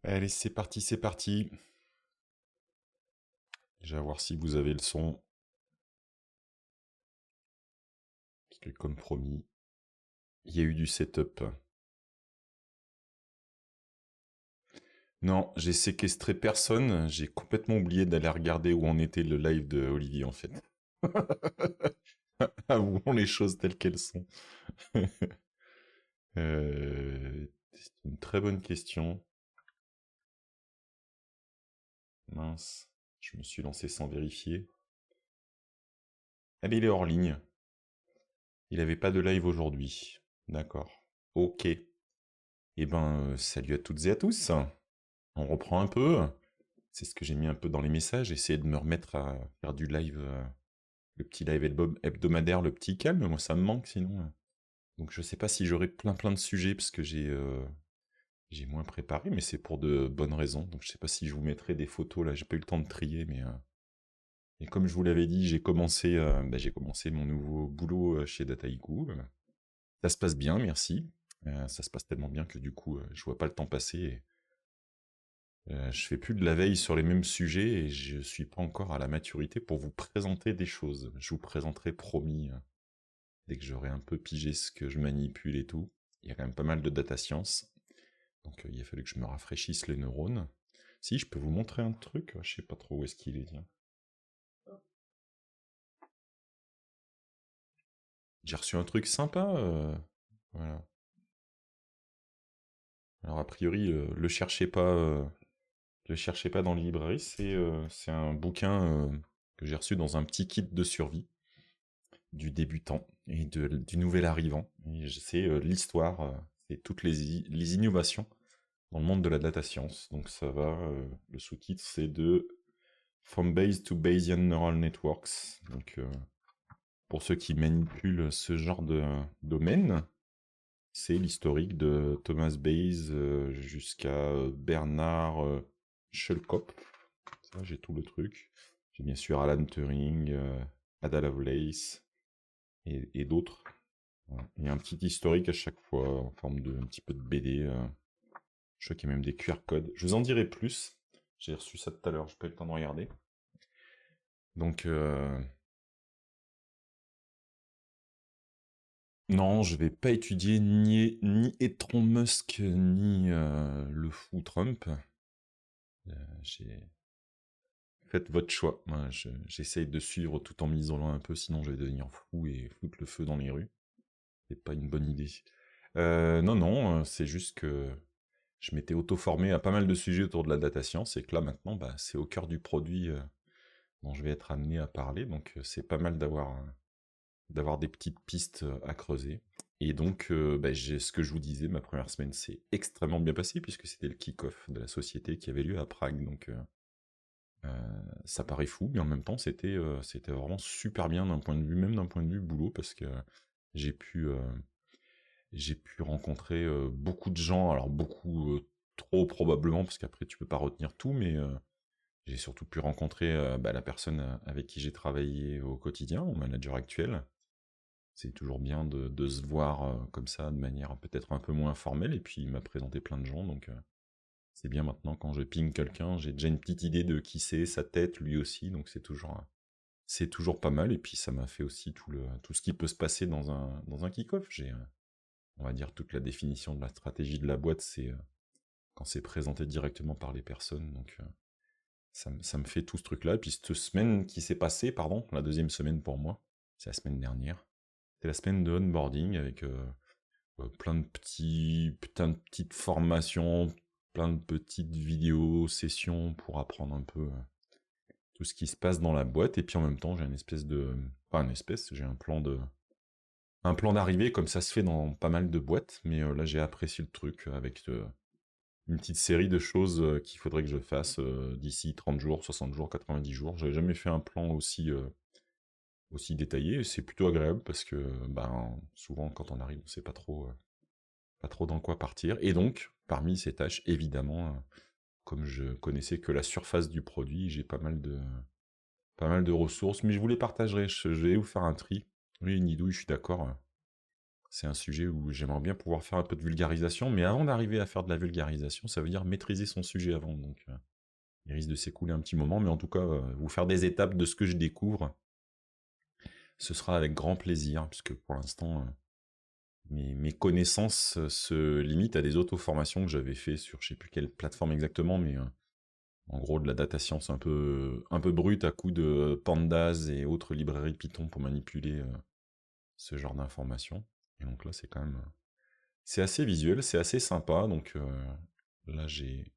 Allez, c'est parti, c'est parti. Déjà voir si vous avez le son. Parce que comme promis, il y a eu du setup. Non, j'ai séquestré personne. J'ai complètement oublié d'aller regarder où en était le live de Olivier en fait. Avouons les choses telles qu'elles sont. C'est une très bonne question. Mince, je me suis lancé sans vérifier. Ah mais il est hors ligne. Il n'avait pas de live aujourd'hui. D'accord. Ok. Eh ben, salut à toutes et à tous. On reprend un peu. C'est ce que j'ai mis un peu dans les messages. Essayer de me remettre à faire du live, le petit live hebdomadaire, le petit calme. Moi, ça me manque sinon. Donc, je sais pas si j'aurai plein de sujets parce que j'ai moins préparé, mais c'est pour de bonnes raisons. Donc, je sais pas si je vous mettrai des photos là. J'ai pas eu le temps de trier, mais et comme je vous l'avais dit, j'ai commencé mon nouveau boulot chez Dataiku. Ça se passe bien, merci. Ça se passe tellement bien que du coup, je vois pas le temps passer. Je fais plus de la veille sur les mêmes sujets et je suis pas encore à la maturité pour vous présenter des choses. Je vous présenterai promis dès que j'aurai un peu pigé ce que je manipule et tout. Il y a quand même pas mal de data science, donc il a fallu que je me rafraîchisse les neurones. Si, je peux vous montrer un truc, je sais pas trop où est-ce qu'il est, tiens. J'ai reçu un truc sympa, voilà. Alors a priori, le cherchez pas dans les librairies, c'est un bouquin que j'ai reçu dans un petit kit de survie du débutant et du nouvel arrivant. C'est l'histoire, c'est toutes les innovations dans le monde de la data science. Donc ça va, le sous-titre c'est de From Bayes to Bayesian Neural Networks. Donc pour ceux qui manipulent ce genre de domaine, c'est l'historique de Thomas Bayes jusqu'à Bernard Schellkopf. Ça, j'ai tout le truc. J'ai bien sûr Alan Turing, Ada Lovelace et d'autres. Voilà. Il y a un petit historique à chaque fois, en forme de un petit peu de BD. Je crois qu'il y a même des QR codes. Je vous en dirai plus. J'ai reçu ça tout à l'heure, je n'ai pas eu le temps de regarder. Donc, non, je vais pas étudier ni Elon Musk, ni le fou Trump. J'ai... Faites votre choix. Moi, j'essaye de suivre tout en m'isolant un peu, sinon je vais devenir fou et foutre le feu dans les rues. C'est pas une bonne idée. Non, c'est juste que je m'étais auto-formé à pas mal de sujets autour de la data science et que là maintenant, bah, c'est au cœur du produit dont je vais être amené à parler. Donc c'est pas mal d'avoir des petites pistes à creuser. Et donc, bah, ce que je vous disais, ma première semaine s'est extrêmement bien passée puisque c'était le kick-off de la société qui avait lieu à Prague. Donc ça paraît fou, mais en même temps, c'était vraiment super bien d'un point de vue, même d'un point de vue boulot, parce que j'ai pu, euh, j'ai pu rencontrer beaucoup de gens, alors beaucoup trop probablement, parce qu'après tu peux pas retenir tout, mais j'ai surtout pu rencontrer bah, la personne avec qui j'ai travaillé au quotidien, mon manager actuel. C'est toujours bien de se voir comme ça, de manière peut-être un peu moins formelle, et puis il m'a présenté plein de gens, donc c'est bien maintenant quand je ping quelqu'un, j'ai déjà une petite idée de qui c'est, sa tête, lui aussi, donc c'est toujours pas mal, et puis ça m'a fait aussi tout ce qui peut se passer dans un kick-off. On va dire, toute la définition de la stratégie de la boîte, c'est quand c'est présenté directement par les personnes. Donc, ça me fait tout ce truc-là. Et puis, cette semaine qui s'est passée, pardon, la deuxième semaine pour moi, c'est la semaine dernière. C'est la semaine de onboarding avec plein de petites formations, plein de petites vidéos, sessions pour apprendre un peu tout ce qui se passe dans la boîte. Et puis, en même temps, j'ai une espèce de. Pas une espèce, j'ai un plan d'arrivée comme ça se fait dans pas mal de boîtes, mais là j'ai apprécié le truc avec une petite série de choses qu'il faudrait que je fasse d'ici 30 jours, 60 jours, 90 jours. J'avais jamais fait un plan aussi détaillé, et c'est plutôt agréable parce que ben, souvent quand on arrive, on sait pas trop dans quoi partir. Et donc, parmi ces tâches, évidemment, comme je connaissais que la surface du produit, j'ai pas mal de ressources, mais je vous les partagerai, je vais vous faire un tri. Oui, Nidouille, je suis d'accord. C'est un sujet où j'aimerais bien pouvoir faire un peu de vulgarisation, mais avant d'arriver à faire de la vulgarisation, ça veut dire maîtriser son sujet avant. Donc, il risque de s'écouler un petit moment, mais en tout cas, vous faire des étapes de ce que je découvre, ce sera avec grand plaisir, puisque pour l'instant, mes connaissances se limitent à des auto-formations que j'avais fait sur je sais plus quelle plateforme exactement, mais en gros de la data science un peu brute à coup de pandas et autres librairies Python pour manipuler ce genre d'informations. Et donc là, c'est quand même... c'est assez visuel, c'est assez sympa, donc là j'ai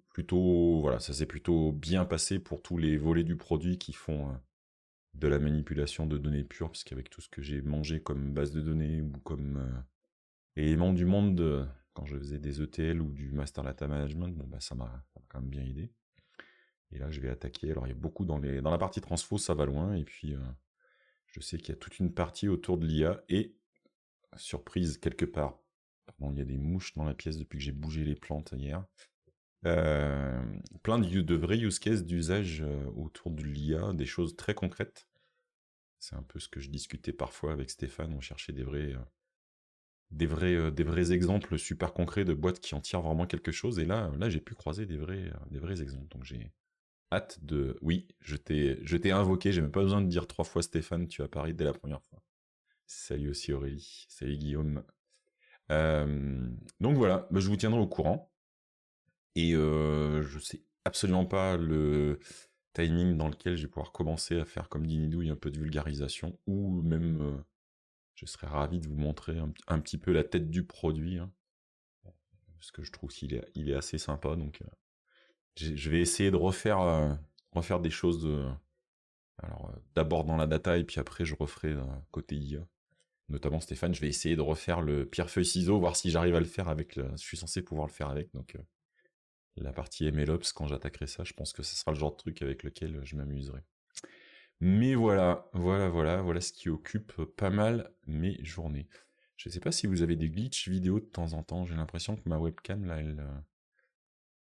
plutôt... Voilà, ça s'est plutôt bien passé pour tous les volets du produit qui font de la manipulation de données pures, puisqu'avec tout ce que j'ai mangé comme base de données ou comme éléments du monde quand je faisais des ETL ou du Master Data Management, bon, bah, ça m'a quand même bien aidé. Et là, je vais attaquer. Alors, il y a beaucoup dans la partie transfo, ça va loin. Et puis, je sais qu'il y a toute une partie autour de l'IA. Et, surprise, quelque part, pardon, il y a des mouches dans la pièce depuis que j'ai bougé les plantes hier. Plein de vrais use cases d'usage autour de l'IA, des choses très concrètes. C'est un peu ce que je discutais parfois avec Stéphane. On cherchait des vrais exemples super concrets de boîtes qui en tirent vraiment quelque chose. Et là j'ai pu croiser des vrais exemples. Donc j'ai hâte de... Oui, je t'ai invoqué, j'ai même pas besoin de dire 3 fois Stéphane, tu as parlé dès la première fois. Salut aussi Aurélie, salut Guillaume. Donc voilà, bah, je vous tiendrai au courant. Et je sais absolument pas le timing dans lequel je vais pouvoir commencer à faire comme Dinidouille un peu de vulgarisation, ou même je serais ravi de vous montrer un petit peu la tête du produit, hein, parce que je trouve qu'il est assez sympa. Donc je vais essayer de refaire des choses alors d'abord dans la data et puis après je referai côté IA. Notamment Stéphane, je vais essayer de refaire le pierre-feuille-ciseau, voir si j'arrive à le faire avec je suis censé pouvoir le faire avec. Donc la partie MLOps, quand j'attaquerai ça, je pense que ce sera le genre de truc avec lequel je m'amuserai. Mais voilà ce qui occupe pas mal mes journées. Je sais pas si vous avez des glitches vidéo de temps en temps, j'ai l'impression que ma webcam là,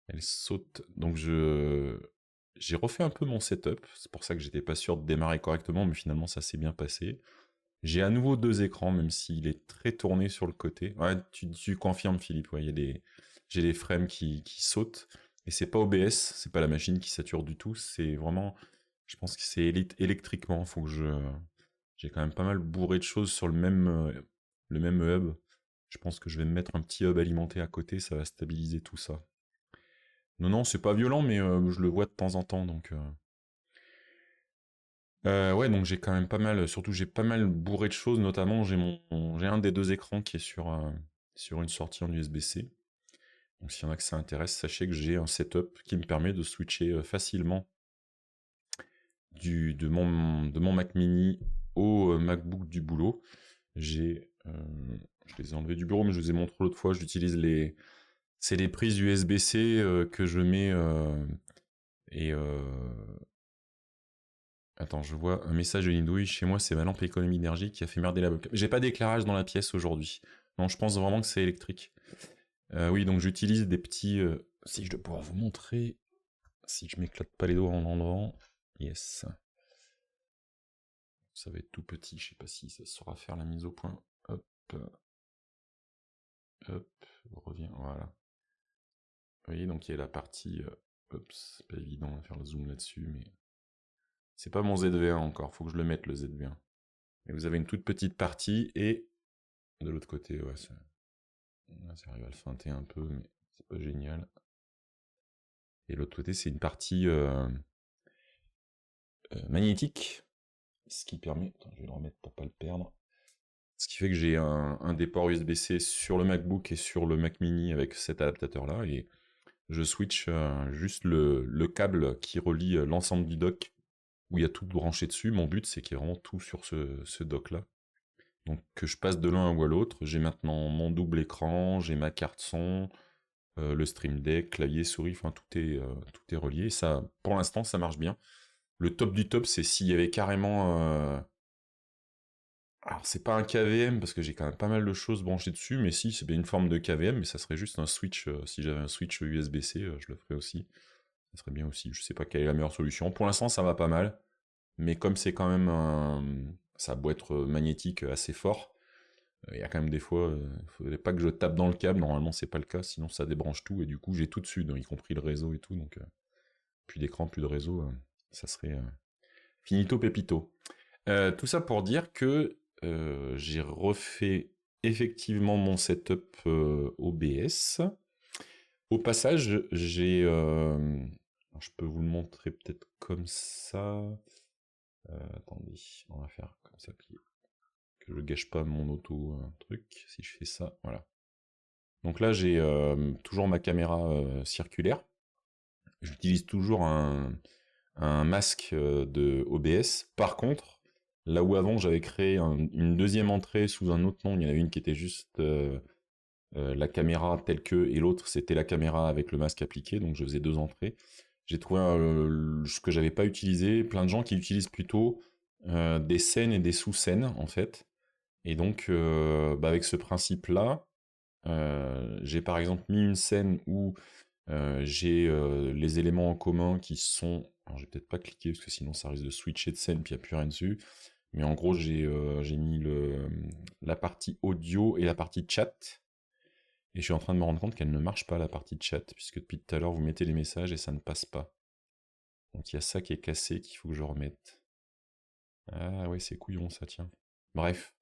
elle saute. Donc j'ai refait un peu mon setup, c'est pour ça que j'étais pas sûr de démarrer correctement, mais finalement ça s'est bien passé. J'ai à nouveau 2 écrans, même s'il est très tourné sur le côté. Ouais, tu confirmes Philippe, ouais, j'ai des frames qui sautent, et c'est pas OBS, c'est pas la machine qui sature du tout, c'est vraiment, je pense que c'est électriquement, faut que j'ai quand même pas mal bourré de choses sur le même hub. Je pense que je vais me mettre un petit hub alimenté à côté, ça va stabiliser tout ça. Non, c'est pas violent, mais je le vois de temps en temps, donc... ouais, donc j'ai quand même pas mal, surtout j'ai pas mal bourré de choses, notamment j'ai un des 2 écrans qui est sur une sortie en USB-C. Donc s'il y en a que ça intéresse, sachez que j'ai un setup qui me permet de switcher facilement de mon Mac mini au MacBook du boulot. Je les ai enlevés du bureau, mais je vous ai montré l'autre fois, j'utilise c'est les prises USB-C que je mets et attends, je vois un message de Nidouille. Chez moi, c'est ma lampe économie d'énergie qui a fait merder la webcam. J'ai pas d'éclairage dans la pièce aujourd'hui. Non, je pense vraiment que c'est électrique. Oui, donc j'utilise des petits... si je dois pouvoir vous montrer... Si je m'éclate pas les doigts en l'enlevant... Yes. Ça va être tout petit, je sais pas si ça saura faire la mise au point. Hop. Hop. Revient, voilà. Vous voyez, donc il y a la partie... hop, c'est pas évident de faire le zoom là-dessus, mais... C'est pas mon ZV1 encore, faut que je le mette le ZV1. Et vous avez une toute petite partie, et... De l'autre côté, ouais, ça arrive à le feinter un peu, mais c'est pas génial. Et l'autre côté, c'est une partie magnétique, ce qui permet... Attends, je vais le remettre pour pas le perdre. Ce qui fait que j'ai un des ports USB-C sur le MacBook et sur le Mac mini avec cet adaptateur-là, et je switch juste le câble qui relie l'ensemble du dock, où il y a tout branché dessus. Mon but, c'est qu'il y ait vraiment tout sur ce dock-là. Donc que je passe de l'un ou à l'autre. J'ai maintenant mon double écran, j'ai ma carte son, le Stream Deck, clavier, souris, enfin tout est relié. Ça, pour l'instant, ça marche bien. Le top du top, c'est s'il y avait carrément... Alors c'est pas un KVM, parce que j'ai quand même pas mal de choses branchées dessus, mais si, c'est bien une forme de KVM, mais ça serait juste un switch, si j'avais un switch USB-C, je le ferais aussi. Ça serait bien aussi, je sais pas quelle est la meilleure solution. Pour l'instant, ça va pas mal, mais comme c'est quand même ça a beau être magnétique assez fort, Il y a quand même des fois, il faudrait pas que je tape dans le câble, normalement c'est pas le cas, sinon ça débranche tout, et du coup j'ai tout dessus, donc, y compris le réseau et tout, donc plus d'écran, plus de réseau, ça serait finito pepito. Tout ça pour dire que j'ai refait effectivement mon setup OBS. Au passage, j'ai... je peux vous le montrer peut-être comme ça. Attendez, on va faire comme ça, que je gâche pas mon auto truc. Si je fais ça, voilà. Donc là, j'ai toujours ma caméra circulaire. J'utilise toujours un masque de OBS. Par contre, là où avant j'avais créé une deuxième entrée sous un autre nom, il y en avait une qui était juste la caméra telle que, et l'autre c'était la caméra avec le masque appliqué, donc je faisais deux entrées. J'ai trouvé ce que j'avais pas utilisé, plein de gens qui utilisent plutôt des scènes et des sous-scènes en fait. Et donc avec ce principe-là, j'ai par exemple mis une scène où j'ai les éléments en commun qui sont... Alors je vais peut-être pas cliquer parce que sinon ça risque de switcher de scène puis il n'y a plus rien dessus. Mais en gros j'ai mis la partie audio et la partie chat. Et je suis en train de me rendre compte qu'elle ne marche pas la partie chat, puisque depuis tout à l'heure vous mettez les messages et ça ne passe pas. Donc il y a ça qui est cassé qu'il faut que je remette. Ah ouais, c'est couillon ça, tiens. Bref,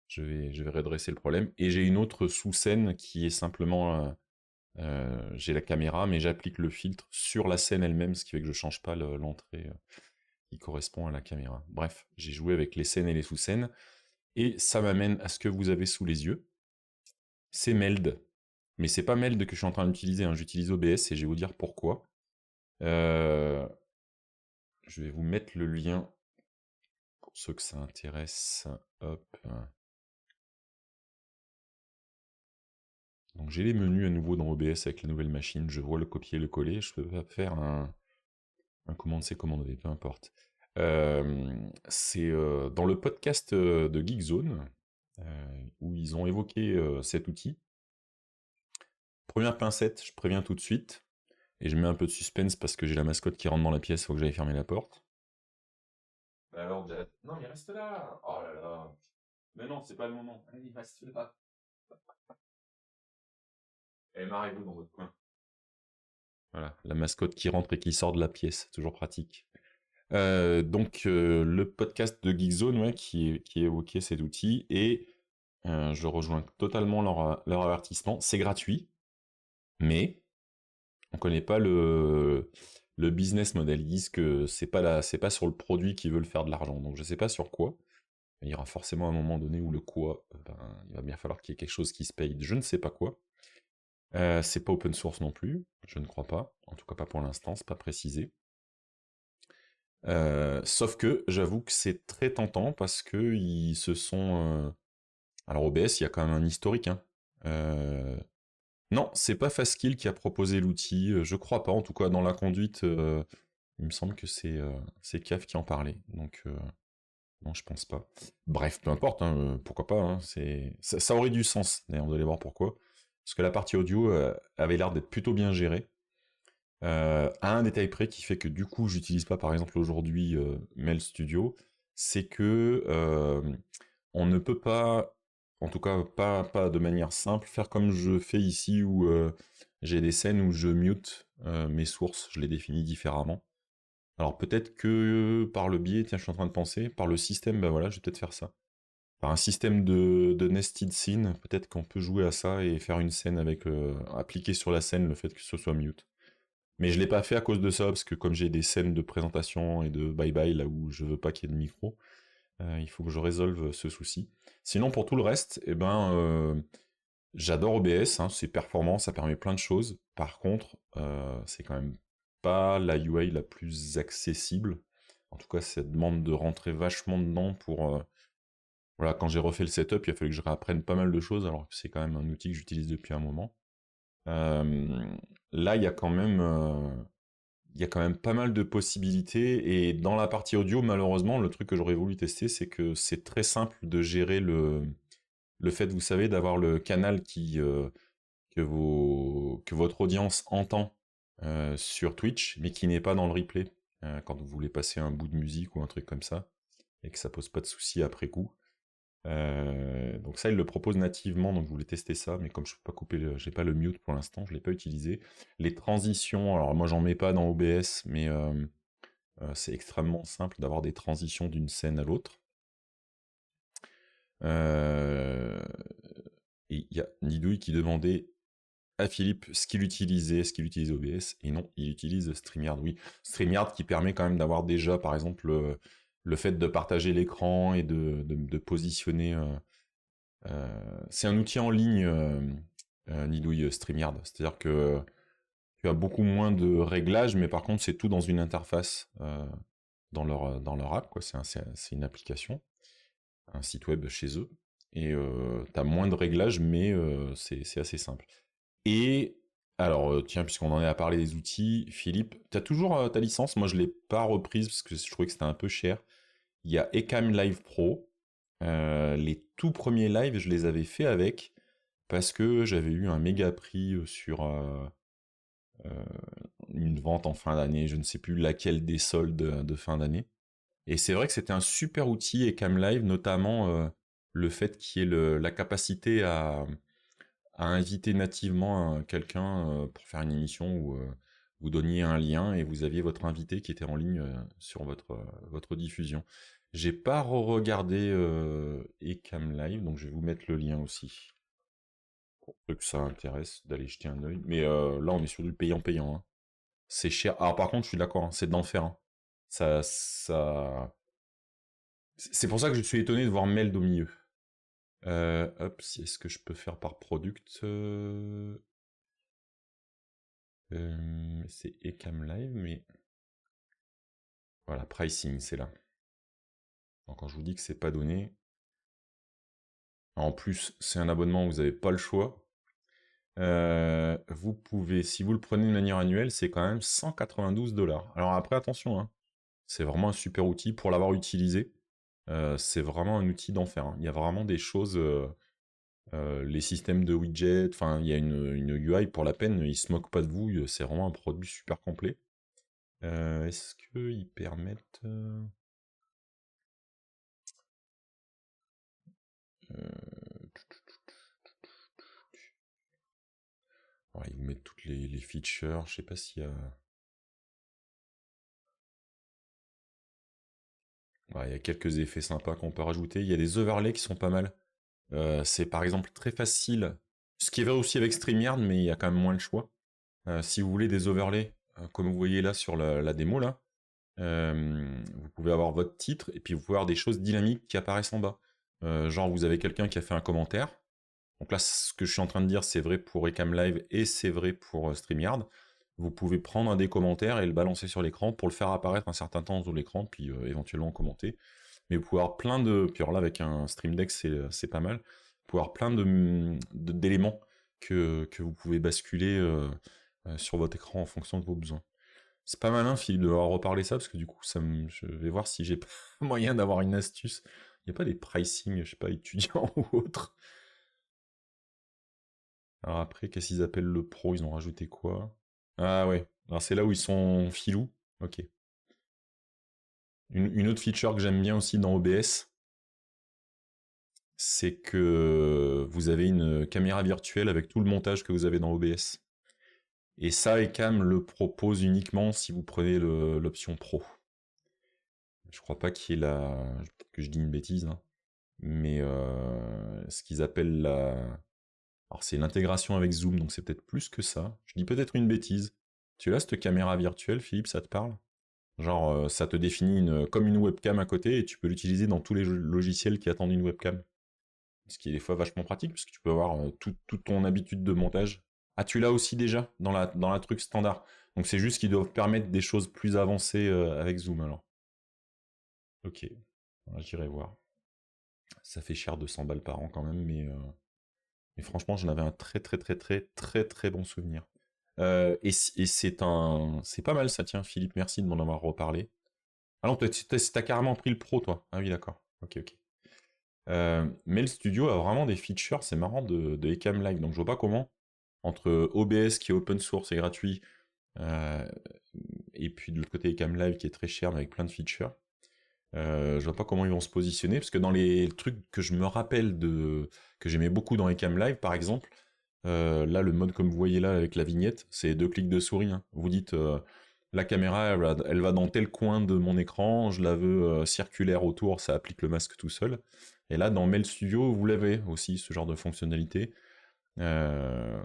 je vais redresser le problème. Et j'ai une autre sous-scène qui est simplement... j'ai la caméra, mais j'applique le filtre sur la scène elle-même, ce qui fait que je change pas l'entrée qui correspond à la caméra. Bref, j'ai joué avec les scènes et les sous-scènes, et ça m'amène à ce que vous avez sous les yeux. C'est Meld. Mais c'est pas Meld que je suis en train d'utiliser, hein. J'utilise OBS et je vais vous dire pourquoi. Je vais vous mettre le lien pour ceux que ça intéresse. Hop. Donc j'ai les menus à nouveau dans OBS avec la nouvelle machine. Je vois le copier et le coller. Je peux pas faire un commande-C, commande-V, peu importe. C'est dans le podcast de Geekzone où ils ont évoqué cet outil. Première pincette, je préviens tout de suite. Et je mets un peu de suspense parce que j'ai la mascotte qui rentre dans la pièce, faut que j'aille fermer la porte. Bah alors, non, il reste là. Oh là là. Mais non, c'est pas le moment. Il reste là. Et marrez-vous dans votre coin. Voilà, la mascotte qui rentre et qui sort de la pièce, toujours pratique. Donc, le podcast de Geekzone, ouais, qui évoquait cet outil, et je rejoins totalement leur avertissement. C'est gratuit, mais on connaît pas le business model. Ils disent que c'est pas sur le produit qu'ils veulent faire de l'argent. Donc je sais pas sur quoi. Il y aura forcément un moment donné où le quoi, il va bien falloir qu'il y ait quelque chose qui se paye. Je ne sais pas quoi. C'est pas open source non plus, je ne crois pas. En tout cas pas pour l'instant, c'est pas précisé. Sauf que j'avoue que c'est très tentant parce que ils se sont... Alors OBS, il y a quand même un historique, hein. Non, c'est pas Fastkill qui a proposé l'outil, je crois pas, en tout cas dans la conduite, il me semble que c'est CAF qui en parlait, donc non, je pense pas. Bref, peu importe, hein, pourquoi pas, hein, ça aurait du sens, d'ailleurs, vous allez voir pourquoi. Parce que la partie audio avait l'air d'être plutôt bien gérée, à un détail près qui fait que du coup, j'utilise pas par exemple aujourd'hui Mail Studio, c'est que on ne peut pas, en tout cas pas de manière simple, faire comme je fais ici où j'ai des scènes où je mute mes sources, je les définis différemment. Alors peut-être que par le biais, tiens je suis en train de penser, par le système, ben voilà, je vais peut-être faire ça. Par un système de nested scene, peut-être qu'on peut jouer à ça et faire une scène avec, appliquer sur la scène le fait que ce soit mute. Mais je l'ai pas fait à cause de ça, parce que comme j'ai des scènes de présentation et de bye-bye, là où je veux pas qu'il y ait de micro, il faut que je résolve ce souci. Sinon, pour tout le reste, eh ben, j'adore OBS, hein, c'est performant, ça permet plein de choses. Par contre, c'est quand même pas la UI la plus accessible. En tout cas, ça demande de rentrer vachement dedans pour... voilà, quand j'ai refait le setup, il a fallu que je réapprenne pas mal de choses, alors que c'est quand même un outil que j'utilise depuis un moment. Là, il y a quand même pas mal de possibilités, et dans la partie audio, malheureusement, le truc que j'aurais voulu tester, c'est que c'est très simple de gérer le fait, vous savez, d'avoir le canal que votre audience entend sur Twitch, mais qui n'est pas dans le replay, quand vous voulez passer un bout de musique ou un truc comme ça, et que ça pose pas de soucis après coup. Donc ça, il le propose nativement, donc je voulais tester ça, mais comme je peux pas couper, j'ai pas le mute pour l'instant, je l'ai pas utilisé. Les transitions, alors moi j'en mets pas dans OBS, mais c'est extrêmement simple d'avoir des transitions d'une scène à l'autre. Et il y a Nidouille qui demandait à Philippe ce qu'il utilisait, OBS, et non, il utilise StreamYard, oui. StreamYard qui permet quand même d'avoir déjà, par exemple, le fait de partager l'écran et de positionner... c'est un outil en ligne, Nidouille, StreamYard. C'est-à-dire que tu as beaucoup moins de réglages, mais par contre, c'est tout dans une interface dans leur app, quoi. C'est une application, un site web chez eux. Et tu as moins de réglages, mais c'est assez simple. Et alors, tiens, puisqu'on en est à parler des outils, Philippe, tu as toujours ta licence? Moi, je ne l'ai pas reprise parce que je trouvais que c'était un peu cher. Il y a Ecamm Live Pro. Les tout premiers lives, je les avais fait avec parce que j'avais eu un méga prix sur une vente en fin d'année. Je ne sais plus laquelle des soldes de fin d'année. Et c'est vrai que c'était un super outil Ecamm Live, notamment le fait qu'il y ait la capacité à inviter nativement quelqu'un pour faire une émission où vous donniez un lien et vous aviez votre invité qui était en ligne sur votre diffusion. J'ai pas regardé Ecamm Live, donc je vais vous mettre le lien aussi. Pour ceux que ça intéresse d'aller jeter un œil. Mais là, on est sur du payant-payant. Hein. C'est cher. Ah, par contre, je suis d'accord, hein, c'est d'enfer. Hein. Ça... C'est pour ça que je suis étonné de voir Meld au milieu. Hop, si est-ce que je peux faire par product c'est Ecamm Live, mais voilà, pricing, c'est là. Donc, quand je vous dis que c'est pas donné, en plus, c'est un abonnement, vous n'avez pas le choix. Vous pouvez, si vous le prenez de manière annuelle, c'est quand même 192$. Alors après, attention, hein, c'est vraiment un super outil pour l'avoir utilisé. C'est vraiment un outil d'enfer. Hein. Il y a vraiment des choses, les systèmes de widgets, enfin, il y a une UI pour la peine, ils se moquent pas de vous, c'est vraiment un produit super complet. Est-ce qu'ils permettent... ouais, ils vous mettent toutes les features, je sais pas s'il y a... Ouais, il y a quelques effets sympas qu'on peut rajouter. Il y a des overlays qui sont pas mal. C'est par exemple très facile, ce qui est vrai aussi avec StreamYard, mais il y a quand même moins le choix. Si vous voulez des overlays, comme vous voyez là sur la démo, là, vous pouvez avoir votre titre et puis vous pouvez avoir des choses dynamiques qui apparaissent en bas. Genre vous avez quelqu'un qui a fait un commentaire. Donc là, ce que je suis en train de dire, c'est vrai pour Ecamm Live et c'est vrai pour StreamYard. Vous pouvez prendre un des commentaires et le balancer sur l'écran pour le faire apparaître un certain temps sur l'écran, puis éventuellement commenter. Mais vous pouvez avoir plein de... Puis alors là, avec un Stream Deck, c'est pas mal. Vous pouvez avoir plein d'éléments que vous pouvez basculer sur votre écran en fonction de vos besoins. C'est pas malin, Philippe, de leur reparler ça, parce que du coup, je vais voir si j'ai pas moyen d'avoir une astuce. Il n'y a pas des pricing, je sais pas, étudiants ou autres. Alors après, qu'est-ce qu'ils appellent le pro? Ils ont rajouté quoi? Ah ouais, alors c'est là où ils sont filous. Ok. Une autre feature que j'aime bien aussi dans OBS, c'est que vous avez une caméra virtuelle avec tout le montage que vous avez dans OBS. Et ça, Ecamm le propose uniquement si vous prenez l'option pro. Je crois pas qu'il y ait peut-être que je dis une bêtise, hein, mais ce qu'ils appellent la... Alors c'est l'intégration avec Zoom, donc c'est peut-être plus que ça. Je dis peut-être une bêtise. Tu as cette caméra virtuelle, Philippe, ça te parle? Genre, ça te définit comme une webcam à côté et tu peux l'utiliser dans tous les logiciels qui attendent une webcam. Ce qui est des fois vachement pratique parce que tu peux avoir toute ton habitude de montage. Ah, tu l'as aussi déjà dans la truc standard. Donc c'est juste qu'ils doivent permettre des choses plus avancées avec Zoom alors. Ok, alors, j'irai voir. Ça fait cher 200 balles par an quand même, mais franchement, j'en avais un très très très très très très bon souvenir. Et c'est pas mal ça, tiens, Philippe, merci de m'en avoir reparlé. Ah non, t'as carrément pris le pro, toi. Ah oui, d'accord. Ok, ok. Mais le studio a vraiment des features, c'est marrant, de Ecamm Live. Donc je vois pas comment, entre OBS qui est open source et gratuit, euh, et puis de l'autre côté Ecamm Live qui est très cher mais avec plein de features, Je vois pas comment ils vont se positionner, parce que dans les trucs que je me rappelle que j'aimais beaucoup dans les cam live, par exemple, là, le mode comme vous voyez là avec la vignette, c'est 2 clics de souris, hein. Vous dites la caméra, elle va dans tel coin de mon écran, je la veux circulaire autour, ça applique le masque tout seul. Et là, dans Mail Studio, vous l'avez aussi, ce genre de fonctionnalité. Euh,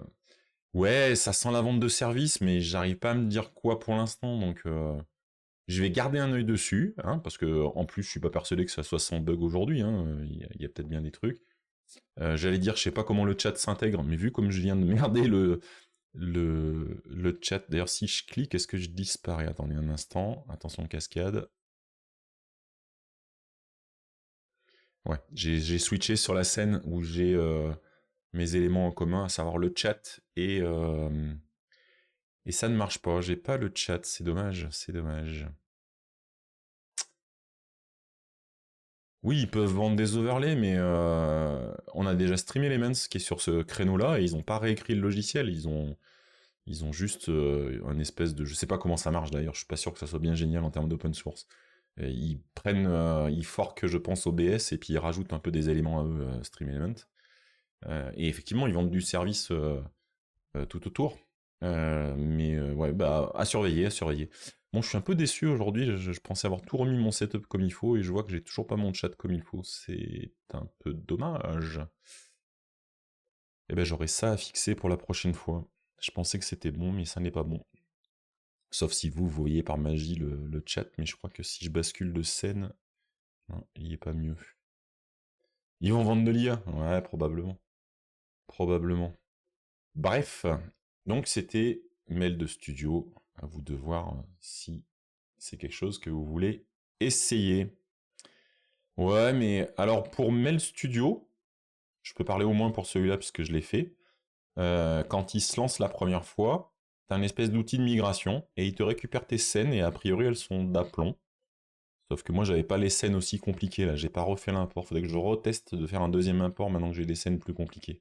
Ouais, ça sent la vente de service, mais j'arrive pas à me dire quoi pour l'instant, donc je vais garder un œil dessus, hein, parce que en plus, je suis pas persuadé que ça soit sans bug aujourd'hui, hein, il y a peut-être bien des trucs. J'allais dire, je sais pas comment le chat s'intègre, mais vu comme je viens de merder le chat, d'ailleurs, si je clique, est-ce que je disparais? Attendez un instant, attention cascade. Ouais, j'ai switché sur la scène où j'ai mes éléments en commun, à savoir le chat et ça ne marche pas. J'ai pas le chat, c'est dommage, c'est dommage. Oui, ils peuvent vendre des overlays, mais on a déjà streamé Elements qui est sur ce créneau-là et ils n'ont pas réécrit le logiciel. Ils ont juste un espèce de, je sais pas comment ça marche d'ailleurs. Je suis pas sûr que ça soit bien génial en termes d'open source. Et ils prennent, ils forkent, je pense, OBS et puis ils rajoutent un peu des éléments à eux, Stream Element. Et effectivement, ils vendent du service tout autour. Mais ouais, bah, à surveiller, à surveiller. Bon, je suis un peu déçu aujourd'hui, je pensais avoir tout remis mon setup comme il faut, et je vois que j'ai toujours pas mon chat comme il faut. C'est un peu dommage. Eh ben, j'aurai ça à fixer pour la prochaine fois. Je pensais que c'était bon, mais ça n'est pas bon. Sauf si vous voyez par magie le chat, mais je crois que si je bascule de scène, non, il n'y est pas mieux. Ils vont vendre de l'IA? Ouais, probablement. Probablement. Bref, donc c'était mail de studio. À vous de voir si c'est quelque chose que vous voulez essayer. Ouais, mais alors pour Mail Studio, je peux parler au moins pour celui-là puisque je l'ai fait. Quand il se lance la première fois, t'as une espèce d'outil de migration et il te récupère tes scènes et a priori elles sont d'aplomb. Sauf que moi j'avais pas les scènes aussi compliquées là, j'ai pas refait l'import. Faudrait que je reteste de faire un deuxième import maintenant que j'ai des scènes plus compliquées.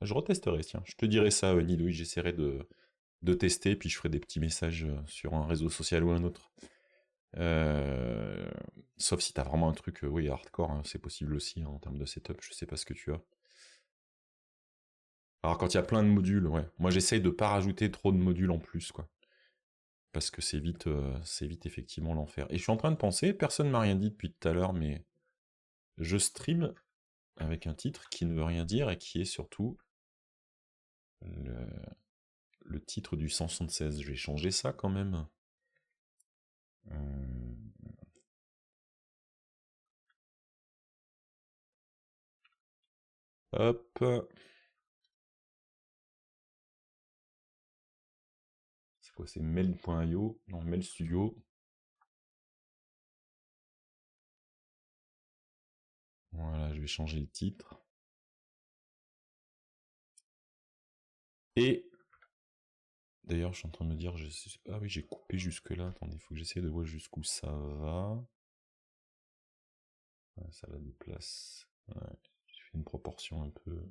Je retesterai, tiens. Je te dirai ça, Nidouille, j'essaierai de tester, puis je ferai des petits messages sur un réseau social ou un autre. Euh, Sauf si t'as vraiment un truc, oui, hardcore, hein, c'est possible aussi hein, en termes de setup, je sais pas ce que tu as. Alors quand il y a plein de modules, ouais. Moi j'essaye de pas rajouter trop de modules en plus, quoi. Parce que c'est vite effectivement l'enfer. Et je suis en train de penser, personne m'a rien dit depuis tout à l'heure, mais je stream avec un titre qui ne veut rien dire et qui est surtout le, le titre du 176. Je vais changer ça quand même. Euh, Hop. C'est quoi? C'est mail.io? Non, Mail Studio. Voilà, je vais changer le titre. Et d'ailleurs, je suis en train de me dire, ah oui, j'ai coupé jusque là. Attendez, il faut que j'essaie de voir jusqu'où ça va. Ouais, ça va de place. Ouais, j'ai fait une proportion un peu.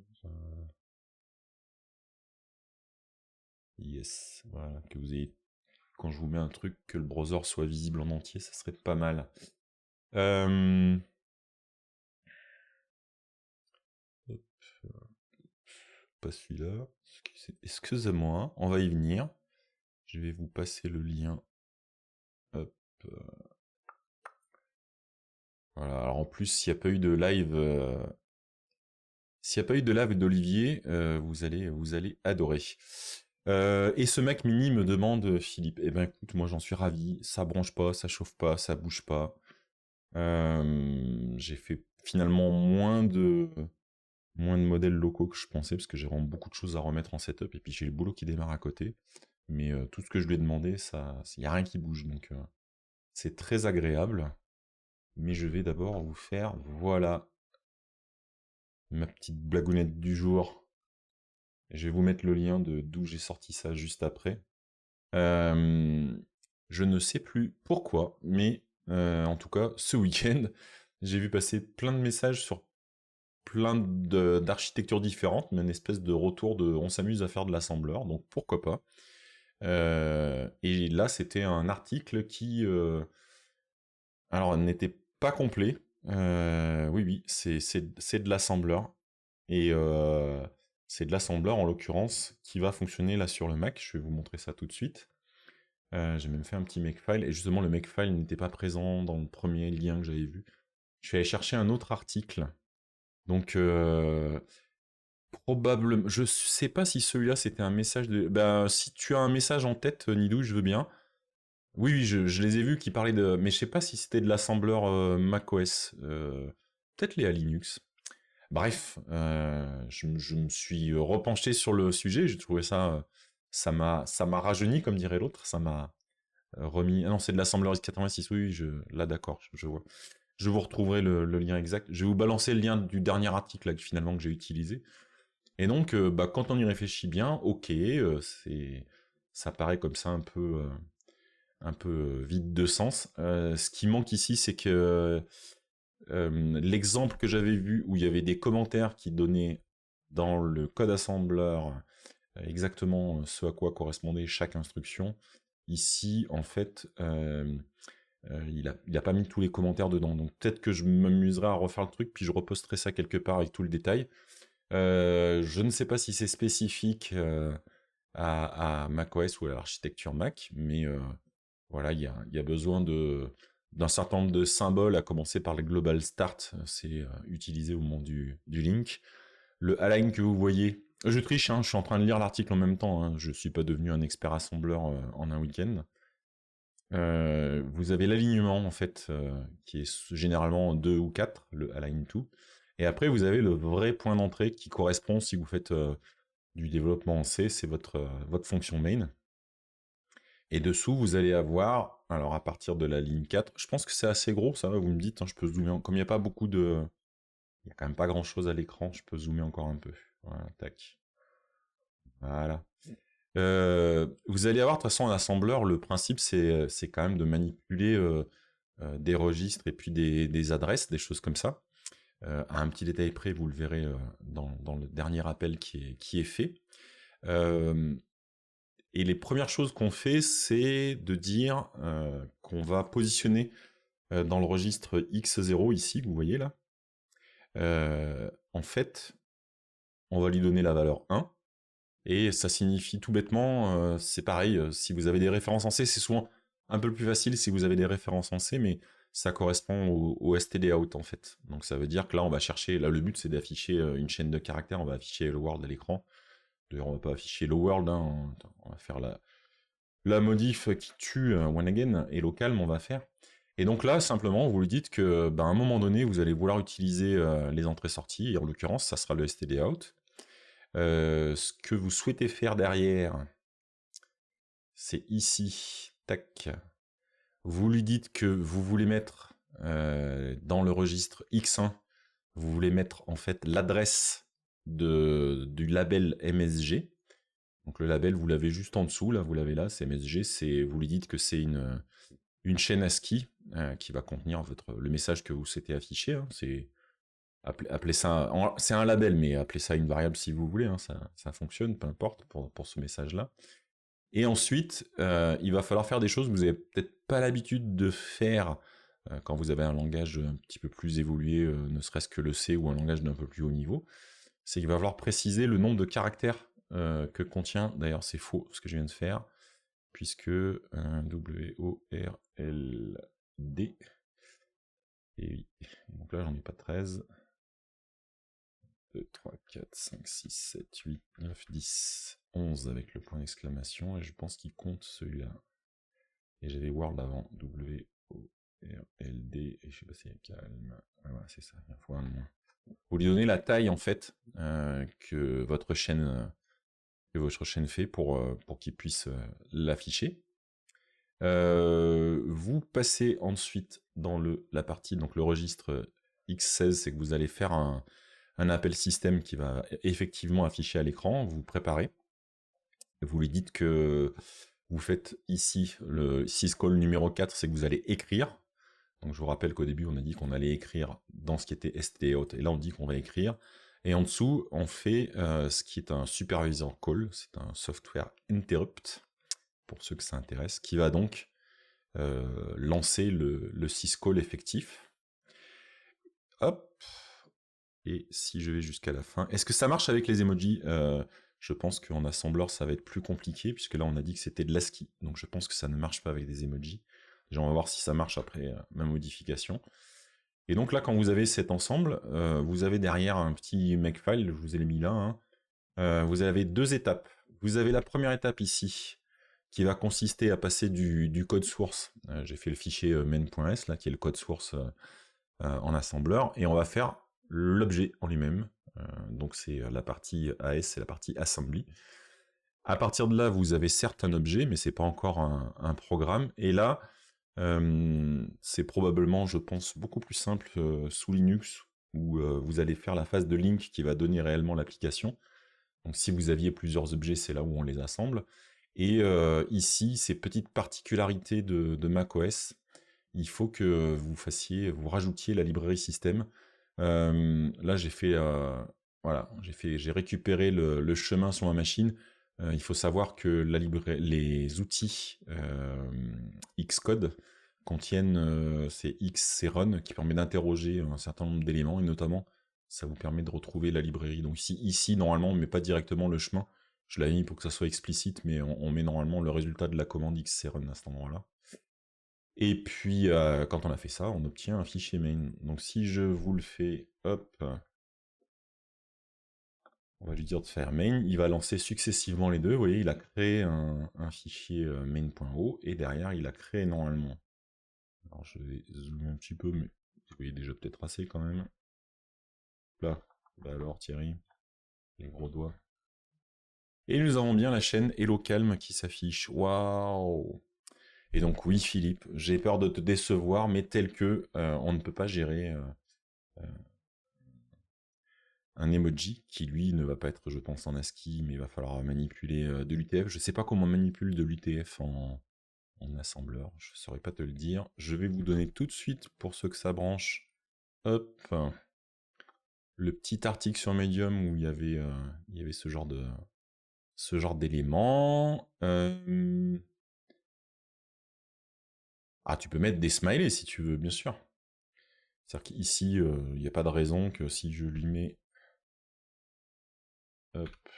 Yes, voilà, que vous ayez. Quand je vous mets un truc, que le browser soit visible en entier, ça serait pas mal. Euh... Hop, pas celui-là. Excusez-moi, on va y venir. Je vais vous passer le lien. Hop. Voilà, alors en plus, s'il n'y a pas eu de live, s'il n'y a pas eu de live d'Olivier, vous allez adorer. Et ce Mac Mini me demande, Philippe, eh ben écoute, moi j'en suis ravi, ça branche pas, ça chauffe pas, ça bouge pas. J'ai fait finalement moins de modèles locaux que je pensais, parce que j'ai vraiment beaucoup de choses à remettre en setup, et puis j'ai le boulot qui démarre à côté. Mais tout ce que je lui ai demandé, ça, il n'y a rien qui bouge, donc c'est très agréable. Mais je vais d'abord vous faire, voilà, ma petite blagounette du jour. Je vais vous mettre le lien de d'où j'ai sorti ça juste après. Euh, je ne sais plus pourquoi, mais en tout cas, ce week-end, j'ai vu passer plein de messages sur plein d'architectures différentes, mais une espèce de retour de on s'amuse à faire de l'assembleur, donc pourquoi pas. Et là, c'était un article qui, alors, n'était Pas complet. Oui, oui, c'est de l'assembleur. Et c'est de l'assembleur, en l'occurrence, qui va fonctionner là sur le Mac. Je vais vous montrer ça tout de suite. J'ai même fait un petit makefile. Et justement, le makefile n'était pas présent dans le premier lien que j'avais vu. Je suis allé chercher un autre article. Donc, probablement... Je sais pas si celui-là, c'était un message de... Bah, si tu as un message en tête, Nidou, je veux bien. Oui, oui, je les ai vus qui parlaient de... Mais je sais pas si c'était de l'assembleur macOS. Peut-être les à Linux. Bref, je me suis repenché sur le sujet. J'ai trouvé ça... ça m'a rajeuni, comme dirait l'autre. Ça m'a remis... Ah non, c'est de l'assembleur x86. Oui, oui, là, d'accord, je vois. Je vous retrouverai le lien exact. Je vais vous balancer le lien du dernier article là, finalement que j'ai utilisé. Et donc, bah, quand on y réfléchit bien, ok, ça paraît comme ça un peu vide de sens. Ce qui manque ici, c'est que l'exemple que j'avais vu où il y avait des commentaires qui donnaient dans le code assembleur exactement ce à quoi correspondait chaque instruction. Ici, en fait, il a pas mis tous les commentaires dedans. Donc peut-être que je m'amuserai à refaire le truc, puis je reposterai ça quelque part avec tout le détail. Je ne sais pas si c'est spécifique à macOS ou à l'architecture Mac, mais voilà, il y a besoin d'un certain nombre de symboles, à commencer par le global start, c'est utilisé au moment du link. Le align que vous voyez, je triche, hein, je suis en train de lire l'article en même temps, hein, je ne suis pas devenu un expert assembleur en un week-end. Vous avez l'alignement en fait, qui est généralement 2 ou 4, le align to. Et après, vous avez le vrai point d'entrée qui correspond, si vous faites du développement en C, c'est votre fonction main. Et dessous, vous allez avoir, alors à partir de la ligne 4, je pense que c'est assez gros, ça va, vous me dites, hein, je peux zoomer, comme il n'y a pas beaucoup de... Il n'y a quand même pas grand chose à l'écran, je peux zoomer encore un peu. Voilà, tac. Voilà. Vous allez avoir, de toute façon, en assembleur, le principe, c'est quand même de manipuler des registres et puis des adresses, des choses comme ça. À un petit détail près, vous le verrez dans le dernier appel qui est fait. Et les premières choses qu'on fait, c'est de dire qu'on va positionner dans le registre X0 ici, vous voyez là. En fait, on va lui donner la valeur 1. Et ça signifie tout bêtement, c'est pareil, si vous avez des références en C, c'est souvent un peu plus facile si vous avez des références en C, mais ça correspond au stdout en fait. Donc ça veut dire que là, on va chercher, là le but c'est d'afficher une chaîne de caractères, on va afficher hello world à l'écran. D'ailleurs, on va pas afficher hello world, hein, on va faire la modif qui tue one again, et calm on va faire. Et donc là, simplement, vous lui dites que, à un moment donné, vous allez vouloir utiliser les entrées-sorties, et en l'occurrence, ça sera le stdout. Ce que vous souhaitez faire derrière, c'est ici, tac. Vous lui dites que vous voulez mettre dans le registre X1, vous voulez mettre en fait l'adresse du label MSG. Donc le label, vous l'avez juste en dessous, là, vous l'avez là, c'est MSG. Vous lui dites que c'est une chaîne ASCII qui va contenir le message que vous souhaitez afficher. Hein. Appelez ça, c'est un label, mais appelez ça une variable si vous voulez, hein, ça fonctionne, peu importe pour ce message-là. Et ensuite, il va falloir faire des choses que vous n'avez peut-être pas l'habitude de faire quand vous avez un langage un petit peu plus évolué, ne serait-ce que le C ou un langage d'un peu plus haut niveau. C'est qu'il va falloir préciser le nombre de caractères que contient, d'ailleurs c'est faux ce que je viens de faire, puisque WORLD, et oui, donc là j'en ai pas 13, 2, 3, 4, 5, 6, 7, 8, 9, 10, 11 avec le point d'exclamation, et je pense qu'il compte celui-là. Et j'avais World avant, W-O-R-L-D, et je sais pas si c'est calme. Ah, voilà, c'est ça, il faut un moins. Vous lui donnez la taille en fait que votre chaîne fait pour qu'il puisse l'afficher. Vous passez ensuite dans la partie, donc le registre X16, c'est que vous allez faire un appel système qui va effectivement afficher à l'écran, vous préparez, vous lui dites que vous faites ici le syscall numéro 4, c'est que vous allez écrire. Donc je vous rappelle qu'au début on a dit qu'on allait écrire dans ce qui était stdout, et là on dit qu'on va écrire. Et en dessous on fait ce qui est un supervisor call, c'est un software interrupt, pour ceux que ça intéresse, qui va donc lancer le syscall effectif. hop. Et si je vais jusqu'à la fin, est-ce que ça marche avec les emojis? Je pense qu'en assembleur, ça va être plus compliqué, puisque là, on a dit que c'était de l'ASCII. Donc, je pense que ça ne marche pas avec des emojis. Déjà, on va voir si ça marche après ma modification. Et donc là, quand vous avez cet ensemble, vous avez derrière un petit makefile, je vous ai mis là, hein. Vous avez deux étapes. Vous avez la première étape ici, qui va consister à passer du code source. J'ai fait le fichier main.s, là, qui est le code source en assembleur, et on va faire l'objet en lui-même. Donc c'est la partie AS, c'est la partie assembly. À partir de là, vous avez certes un objet, mais c'est pas encore un programme. Et là, c'est probablement, je pense, beaucoup plus simple sous Linux, où vous allez faire la phase de link qui va donner réellement l'application. Donc si vous aviez plusieurs objets, c'est là où on les assemble. Et ici, ces petites particularités de macOS, il faut que vous rajoutiez la librairie système. Là, voilà, j'ai récupéré le chemin sur ma machine. Il faut savoir que les outils Xcode contiennent ces Xceron qui permet d'interroger un certain nombre d'éléments et notamment ça vous permet de retrouver la librairie. Donc ici normalement on ne met pas directement le chemin. Je l'avais mis pour que ça soit explicite, mais on met normalement le résultat de la commande Xceron à cet endroit-là. Et puis, quand on a fait ça, on obtient un fichier main. Donc si je vous le fais, hop, on va lui dire de faire main, il va lancer successivement les deux. Vous voyez, il a créé un fichier main.o, et derrière, il a créé normalement. Alors je vais zoomer un petit peu, mais vous voyez déjà peut-être assez quand même. Là, bah alors Thierry, les gros doigts. Et nous avons bien la chaîne Hello Calm qui s'affiche. Waouh! Et donc oui Philippe, j'ai peur de te décevoir, mais tel que on ne peut pas gérer un emoji qui lui ne va pas être, je pense, en ASCII, mais il va falloir manipuler de l'UTF. Je sais pas comment on manipule de l'UTF en assembleur, je saurais pas te le dire. Je vais vous donner tout de suite, pour ceux que ça branche, hop, le petit article sur Medium où il y avait ce genre d'éléments. Ah, tu peux mettre des smileys si tu veux, bien sûr. C'est-à-dire qu'ici, il n'y a pas de raison que si je lui mets... Hop,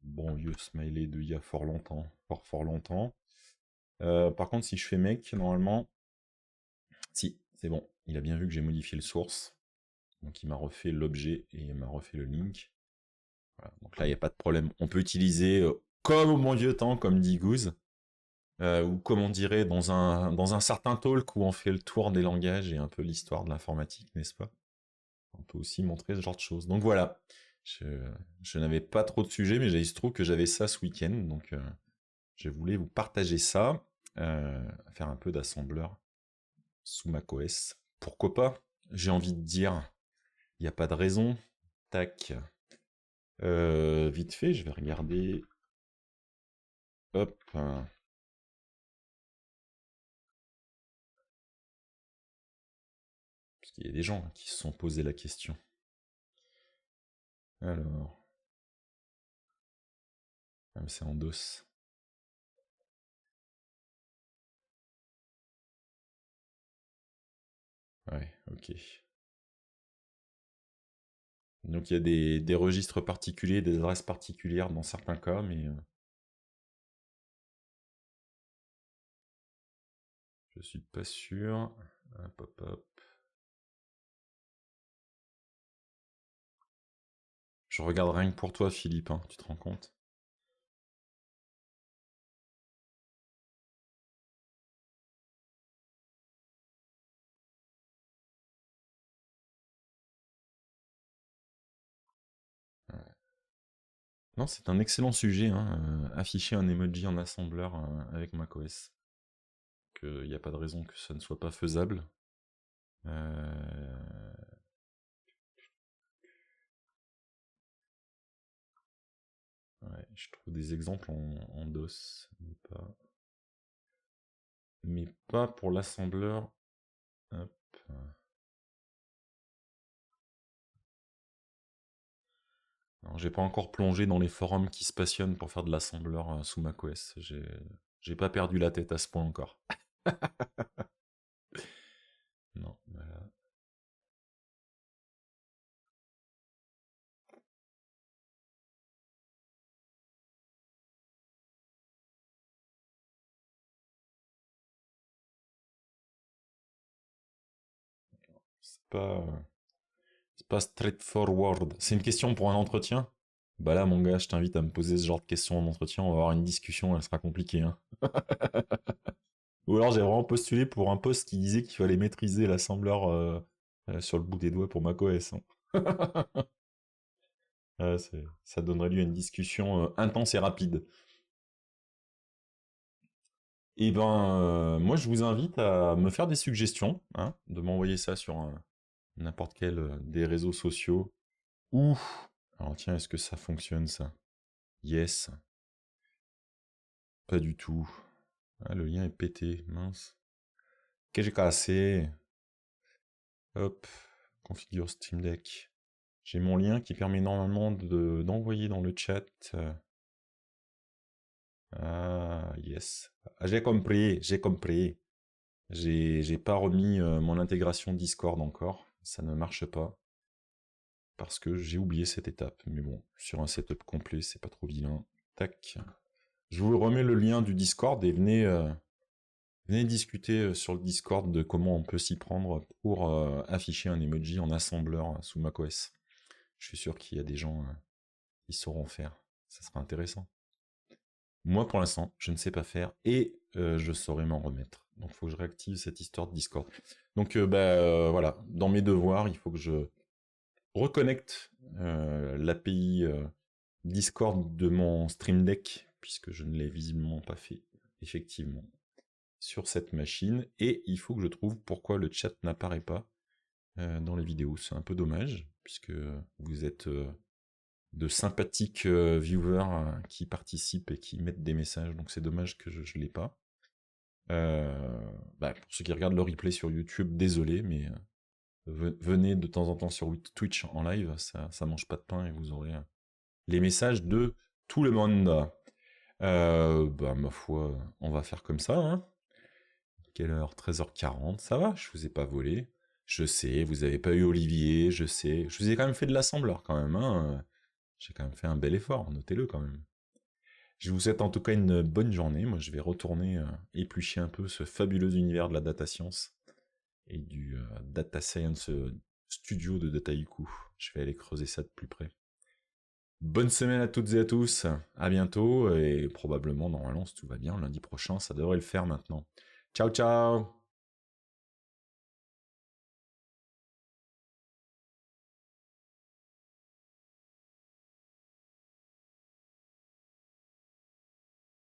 bon vieux smiley de il y a fort longtemps, fort longtemps. Par contre, si je fais mec, normalement... Si, c'est bon. Il a bien vu que j'ai modifié le source. Donc il m'a refait l'objet et il m'a refait le link. Voilà. Donc là, il n'y a pas de problème. On peut utiliser, comme au bon vieux temps, comme dit Goose, ou comme on dirait dans un certain talk où on fait le tour des langages et un peu l'histoire de l'informatique, n'est-ce pas? On peut aussi montrer ce genre de choses. Donc voilà, je n'avais pas trop de sujets, mais il se trouve que j'avais ça ce week-end, donc je voulais vous partager ça, faire un peu d'assembleur sous macOS. Pourquoi pas? J'ai envie de dire, il n'y a pas de raison. Tac. Vite fait, je vais regarder. Hop. Parce qu'il y a des gens qui se sont posé la question. Alors. Ah, mais c'est en DOS. Ouais, ok. Donc il y a des registres particuliers, des adresses particulières dans certains cas, mais je suis pas sûr. Hop, hop, hop. Je regarde rien que pour toi, Philippe, hein, tu te rends compte? Ouais. Non, c'est un excellent sujet, hein, afficher un emoji en assembleur avec macOS. Il n'y a pas de raison que ça ne soit pas faisable. Ouais, je trouve des exemples en DOS, mais pas pour l'assembleur. Hop. Alors, j'ai pas encore plongé dans les forums qui se passionnent pour faire de l'assembleur sous macOS. J'ai pas perdu la tête à ce point encore. Non, voilà. C'est pas straightforward. C'est une question pour un entretien? Bah là, mon gars, je t'invite à me poser ce genre de questions en entretien. On va avoir une discussion, elle sera compliquée, hein. Ou alors j'ai vraiment postulé pour un poste qui disait qu'il fallait maîtriser l'assembleur sur le bout des doigts pour macOS, hein. Ça donnerait lieu à une discussion intense et rapide. Et ben, moi, je vous invite à me faire des suggestions, hein, de m'envoyer ça sur n'importe quel des réseaux sociaux. Ou, alors tiens, est-ce que ça fonctionne ça? Yes, pas du tout. Ah, le lien est pété, mince. Que j'ai cassé. Hop, configure Stream Deck. J'ai mon lien qui permet normalement d'envoyer dans le chat. Ah, yes. Ah, j'ai compris, j'ai compris. J'ai pas remis mon intégration Discord encore. Ça ne marche pas. Parce que j'ai oublié cette étape. Mais bon, sur un setup complet, c'est pas trop vilain. Tac. Je vous remets le lien du Discord et venez discuter sur le Discord de comment on peut s'y prendre pour afficher un emoji en assembleur sous macOS. Je suis sûr qu'il y a des gens qui sauront faire. Ça sera intéressant. Moi, pour l'instant, je ne sais pas faire et je saurais m'en remettre. Donc, il faut que je réactive cette histoire de Discord. Donc, voilà, dans mes devoirs, il faut que je reconnecte l'API Discord de mon Stream Deck, puisque je ne l'ai visiblement pas fait, effectivement, sur cette machine. Et il faut que je trouve pourquoi le chat n'apparaît pas dans les vidéos. C'est un peu dommage, puisque vous êtes de sympathiques viewers qui participent et qui mettent des messages, donc c'est dommage que je ne l'ai pas. Pour ceux qui regardent le replay sur YouTube, désolé, mais venez de temps en temps sur Twitch en live, ça mange pas de pain et vous aurez les messages de tout le monde. Ma foi, on va faire comme ça, hein. Quelle heure? 13h40, ça va, je vous ai pas volé. Je sais, vous avez pas eu Olivier, je sais. Je vous ai quand même fait de l'assembleur quand même, hein. J'ai quand même fait un bel effort, notez-le quand même. Je vous souhaite en tout cas une bonne journée. Moi, je vais retourner éplucher un peu ce fabuleux univers de la data science et du data science studio de Dataiku. Je vais aller creuser ça de plus près. Bonne semaine à toutes et à tous. À bientôt et probablement, normalement, si tout va bien, lundi prochain, ça devrait le faire maintenant. Ciao, ciao!